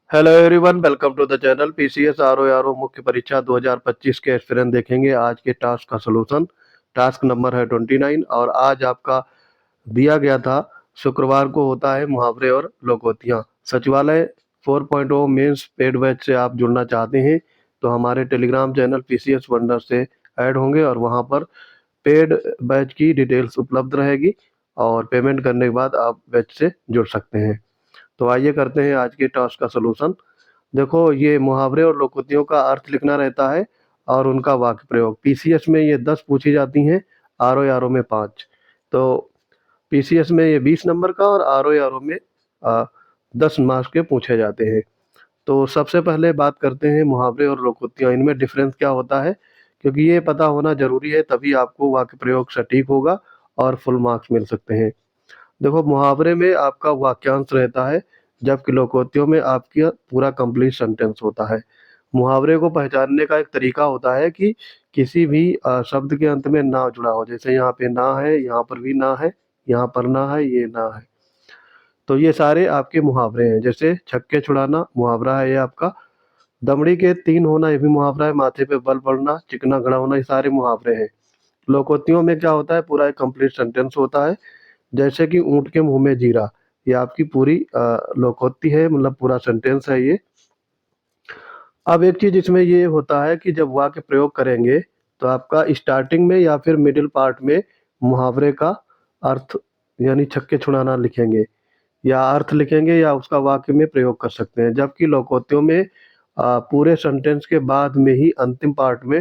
Hello everyone, welcome to the channel. PCS RO मुख्य परीक्षा 2025 के एस्पिरेंट देखेंगे आज के टास्क का सलूशन। टास्क नंबर है 29 और आज आपका दिया गया था। शुक्रवार को होता है मुहावरे और लोकोक्तियाँ। सचिवालय 4.0 मेंस पेड बैच से आप जुड़ना चाहते हैं तो हमारे टेलीग्राम चैनल पीसीएस वंडर से ऐड होंगे और वहाँ पर पेड बैच की डिटेल्स उपलब्ध रहेगी और पेमेंट करने के बाद आप बैच से जुड़ सकते हैं। तो आइए करते हैं आज के टास्क का सलूशन। देखो, ये मुहावरे और लोकोक्तियों का अर्थ लिखना रहता है और उनका वाक्य प्रयोग। पीसीएस में ये 10 पूछी जाती हैं, आरओ में 5। तो पीसीएस में ये 20 नंबर का और आरओ में 10 मार्क्स के पूछे जाते हैं। तो सबसे पहले बात करते हैं मुहावरे और लोकोक्तियाँ, इनमें डिफरेंस क्या होता है, क्योंकि ये पता होना जरूरी है, तभी आपको वाक्य प्रयोग सटीक होगा और फुल मार्क्स मिल सकते हैं। देखो, मुहावरे में आपका वाक्यांश रहता है, जबकि लोकोक्तियों में आपका पूरा कंप्लीट सेंटेंस होता है। मुहावरे को पहचानने का एक तरीका होता है कि किसी भी शब्द के अंत में ना जुड़ा हो। जैसे यहाँ पे ना है, यहाँ पर भी ना है, यहाँ पर ना है, ये ना है। तो ये सारे आपके मुहावरे हैं। जैसे छक्के छुड़ाना मुहावरा है ये आपका। दमड़ी के तीन होना ये भी मुहावरा है। माथे पे बल पड़ना, चिकना घड़ा होना, ये सारे मुहावरे हैं। लोकोक्तियों में क्या होता है, पूरा एक कंप्लीट सेंटेंस होता है। जैसे कि ऊँट के मुंह में जीरा, ये आपकी पूरी लोकोक्ति है, मतलब पूरा सेंटेंस है ये। अब एक चीज इसमें ये होता है कि जब वाक्य प्रयोग करेंगे तो आपका स्टार्टिंग में या फिर मिडिल पार्ट में मुहावरे का अर्थ यानी छक्के छुड़ाना लिखेंगे, या अर्थ लिखेंगे, या उसका वाक्य में प्रयोग कर सकते हैं। जबकि लोकोक्तियों में पूरे सेंटेंस के बाद में ही अंतिम पार्ट में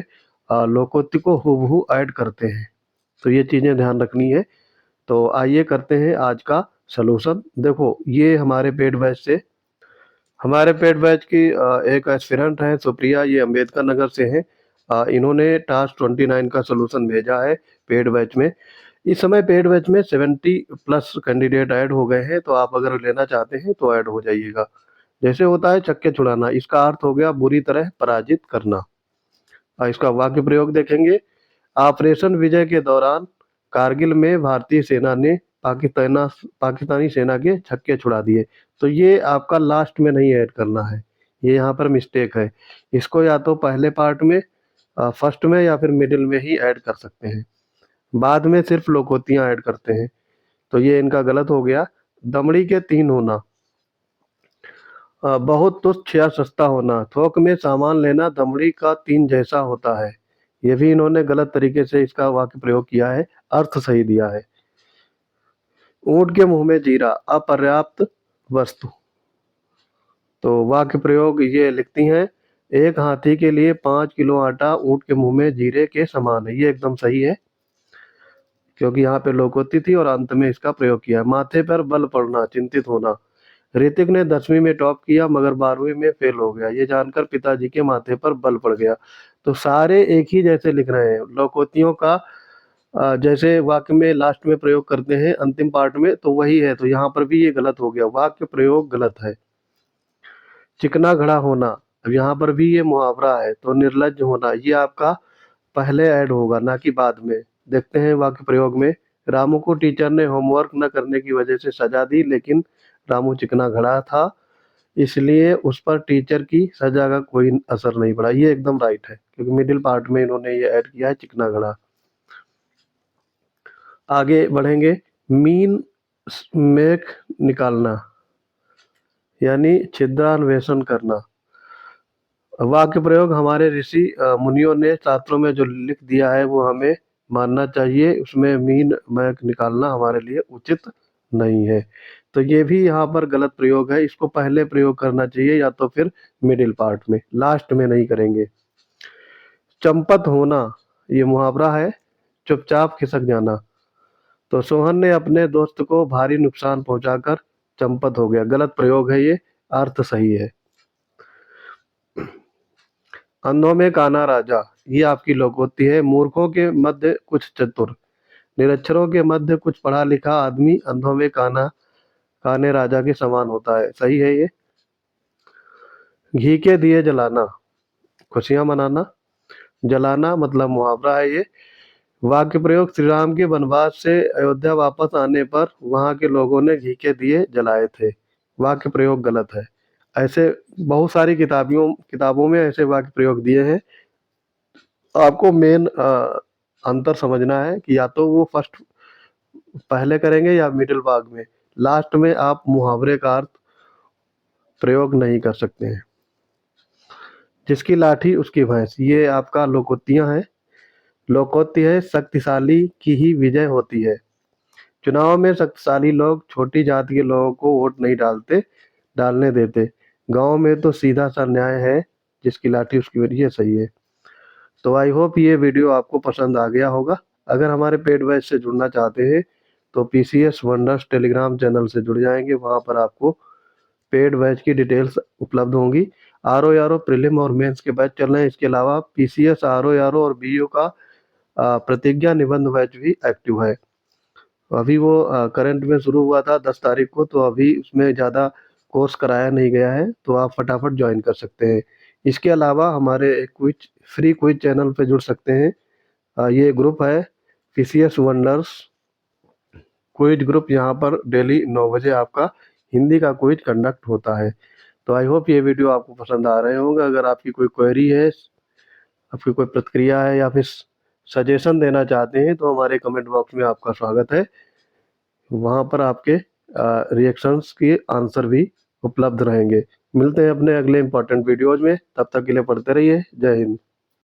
लोकोक्ति को हूबहू ऐड करते हैं। तो ये चीजें ध्यान रखनी है। तो आइए करते हैं आज का सलूशन। देखो, ये हमारे पेड बैच की एक एस्पिरेंट है सुप्रिया, ये अंबेडकर नगर से हैं। इन्होंने टास्क 29 का सलूशन भेजा है पेड बैच में। इस समय पेड बैच में 70 प्लस कैंडिडेट ऐड हो गए हैं, तो आप अगर लेना चाहते हैं तो ऐड हो जाइएगा। जैसे होता है छक्के छुड़ाना, इसका अर्थ हो गया बुरी तरह पराजित करना। इसका वाक्य प्रयोग देखेंगे। ऑपरेशन विजय के दौरान कारगिल में भारतीय सेना ने पाकिस्तानी सेना के छक्के छुड़ा दिए। तो ये आपका लास्ट में नहीं ऐड करना है, ये यहाँ पर मिस्टेक है। इसको या तो पहले पार्ट में, फर्स्ट में, या फिर मिडिल में ही ऐड कर सकते हैं। बाद में सिर्फ लोकोक्तियाँ ऐड करते हैं, तो ये इनका गलत हो गया। दमड़ी के तीन होना, बहुत तुच्छ या सस्ता होना, थोक में सामान लेना दमड़ी का तीन जैसा होता है। ये भी इन्होंने गलत तरीके से इसका वाक्य प्रयोग किया है, अर्थ सही दिया है। ऊंट के मुंह में जीरा, अपर्याप्त वस्तु। तो वाक्य प्रयोग ये लिखती हैं, एक हाथी के लिए 5 किलो आटा ऊंट के मुंह में जीरे के समान है। ये एकदम सही है, क्योंकि यहाँ पे लोकोक्ति थी और अंत में इसका प्रयोग किया है। माथे पर बल पड़ना, चिंतित होना। ऋतिक ने 10वीं में टॉप किया मगर 12वीं में फेल हो गया, ये जानकर पिताजी के माथे पर बल पड़ गया। तो सारे एक ही जैसे लिख रहे हैं। लोकोक्तियों का जैसे वाक्य में लास्ट में प्रयोग करते हैं अंतिम पार्ट में, तो वही है। तो यहाँ पर भी ये गलत हो गया, वाक्य प्रयोग गलत है। चिकना घड़ा होना, अब यहाँ पर भी ये मुहावरा है। तो निर्लज्ज होना, ये आपका पहले ऐड होगा ना कि बाद में। देखते हैं वाक्य प्रयोग में। रामू को टीचर ने होमवर्क न करने की वजह से सजा दी, लेकिन रामू चिकना घड़ा था, इसलिए उस पर टीचर की सजा का कोई असर नहीं पड़ा। ये एकदम राइट है, क्योंकि मिडिल पार्ट में इन्होंने ये ऐड किया है चिकना घड़ा। आगे बढ़ेंगे। मीन मेक निकालना, यानी छिद्रान्वेषण करना। वाक्य प्रयोग हमारे ऋषि मुनियों ने शास्त्रों में जो लिख दिया है वो हमें मानना चाहिए। उसमें मीन मैक निकालना हमारे लिए उचित नहीं है। तो ये भी यहाँ पर गलत प्रयोग है, इसको पहले प्रयोग करना चाहिए या तो फिर मिडिल पार्ट में, लास्ट में नहीं करेंगे। चंपत होना, ये मुहावरा है, चुपचाप खिसक जाना। तो सोहन ने अपने दोस्त को भारी नुकसान पहुंचाकर चंपत हो गया, गलत प्रयोग है ये, अर्थ सही है। अंधों में काना राजा, ये आपकी लोकोक्ति है। मूर्खों के मध्य कुछ चतुर, निरक्षरों के मध्य कुछ पढ़ा लिखा आदमी अंधों में काने राजा के समान होता है, सही है ये। घी के दिए जलाना, खुशियां मनाना। जलाना मतलब मुहावरा है ये। वाक्य प्रयोग, श्री राम के वनवास से अयोध्या वापस आने पर वहां के लोगों ने घी के दिए जलाए थे। वाक्य प्रयोग गलत है, ऐसे बहुत सारी किताबों में ऐसे वाक्य प्रयोग दिए हैं। आपको मेन अंतर समझना है कि या तो वो फर्स्ट पहले करेंगे या मिडिल भाग में, लास्ट में आप मुहावरे का अर्थ प्रयोग नहीं कर सकते हैं। जिसकी लाठी उसकी भैंस, ये आपका लोकोक्तियां हैं। लोकोक्ति है, शक्तिशाली की ही विजय होती है। चुनाव में शक्तिशाली लोग छोटी जाति के लोगों को वोट नहीं डालने देते। गांव में तो सीधा सा न्याय है, जिसकी लाठी उसकी भैंस, ये सही है। तो आई होप ये वीडियो आपको पसंद आ गया होगा। अगर हमारे पेड बैच से जुड़ना चाहते हैं तो पीसीएस वंडर्स टेलीग्राम चैनल से जुड़ जाएंगे। वहां पर आपको पेड बैच की डिटेल्स उपलब्ध होंगी। आर ओ प्रीलिम और मेंस के बैच चल रहे हैं। इसके अलावा पीसीएस आर ओ और बीओ का प्रतिज्ञा निबंध बैच भी एक्टिव है। अभी वो करंट में शुरू हुआ था 10 तारीख को, तो अभी उसमें ज़्यादा कोर्स कराया नहीं गया है, तो आप फटाफट ज्वाइन कर सकते हैं। इसके अलावा हमारे फ्री क्विज चैनल पे जुड़ सकते हैं। ये ग्रुप है पीसीएस वंडर्स क्विज ग्रुप। यहाँ पर डेली 9 बजे आपका हिंदी का क्विज कंडक्ट होता है। तो आई होप ये वीडियो आपको पसंद आ रहे होंगे। अगर आपकी कोई क्वेरी है, आपकी कोई प्रतिक्रिया है या फिर सजेशन देना चाहते हैं तो हमारे कमेंट बॉक्स में आपका स्वागत है। वहाँ पर आपके रिएक्शंस के आंसर भी उपलब्ध रहेंगे। मिलते हैं अपने अगले इंपॉर्टेंट वीडियोज में, तब तक के लिए पढ़ते रहिए। जय हिंद।